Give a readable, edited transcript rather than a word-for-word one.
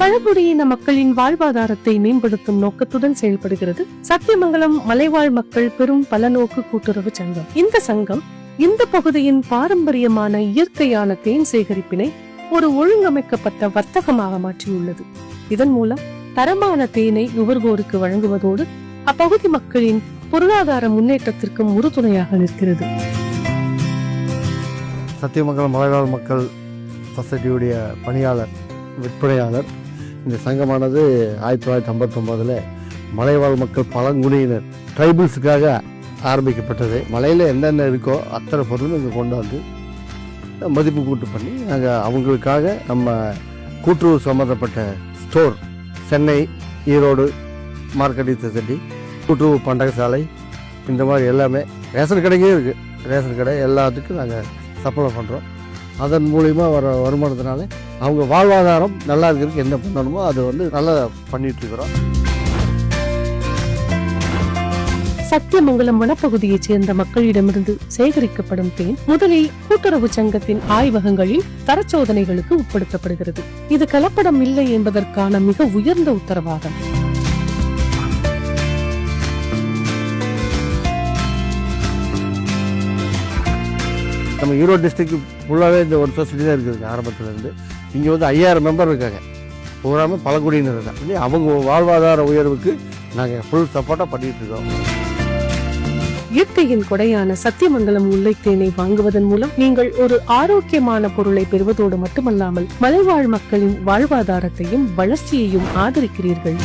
பழங்குடியின மக்களின் வாழ்வாதாரத்தை மேம்படுத்தும் நோக்கத்துடன் செயல்படுகிறது சத்தியமங்கலம் மலைவாழ் மக்கள் பெரும் பலநோக்கு கூட்டுறவு சங்கம். இந்த சங்கம் இந்த பகுதியின் பாரம்பரியமான இயற்கையான தேன் சேகரிப்பினை ஒரு ஒழுங்கமைக்கப்பட்ட வர்த்தகமாக மாற்றியுள்ளது. இதன் மூலம் தரமான தேனை நுகர்வோருக்கு வழங்குவதோடு அப்பகுதி மக்களின் பொருளாதார முன்னேற்றத்திற்கும் உறுதுணையாக நிற்கிறது. சத்தியமங்கலம் மலைவாழ் மக்கள் சொசைட்டியுடைய பணியாளர் விற்பனையாளர். இந்த சங்கமானது 1959 மலைவாழ் மக்கள் பழங்குடியினர் ட்ரைபிள்ஸுக்காக ஆரம்பிக்கப்பட்டது. மலையில் என்னென்ன இருக்கோ அத்தனை பொருளும் இங்கே கொண்டாந்து மதிப்பு கூட்டு பண்ணி நாங்கள் அவங்களுக்காக நம்ம கூட்டுறவு சம்மந்தப்பட்ட store Chennai, Erode, marketing society, கூட்டுறவு பண்டகசாலை, இந்த மாதிரி எல்லாமே ரேஷன் கடைக்கே இருக்குது. ரேஷன் கடை எல்லாத்துக்கும் நாங்கள் சப்ளை பண்ணுறோம். அதன் மூலிமா வர வருமானத்தினால அவங்க வாழ்வாதாரம் நல்லா இருக்கிறதுக்கு என்ன பண்ணணுமோ அதை நல்லா பண்ணிட்டு இருக்கிறோம். சத்தியமங்கலம் வனப்பகுதியைச் சேர்ந்த மக்களிடமிருந்து சேகரிக்கப்படும் தேன் முதலில் கூட்டுறவு சங்கத்தின் ஆய்வகங்களில் தரச்சோதனைகளுக்கு உட்படுத்தப்படுகிறது. இது கலப்படம் இல்லை என்பதற்கான மிக உயர்ந்த உத்தரவாதம். நம்ம ஈரோடு டிஸ்ட்ரிக்ட் ஃபுல்லாகவே இந்த ஒரு சொசைட்டி தான் இருக்குதுங்க. ஆரம்பத்துலேருந்து இங்கே 5000 மெம்பர் இருக்காங்க. பூராமே பழங்குடியினர் தான். அவங்க வாழ்வாதார உயர்வுக்கு நாங்கள் ஃபுல் சப்போர்ட்டாக பண்ணிகிட்டு இருக்கோம். இயற்கையின் கொடையான சத்தியமங்கலம் முல்லை தேனை வாங்குவதன் மூலம் நீங்கள் ஒரு ஆரோக்கியமான பொருளை பெறுவதோடு மட்டுமல்லாமல் மலைவாழ் மக்களின் வாழ்வாதாரத்தையும் வளர்ச்சியையும் ஆதரிக்கிறீர்கள்.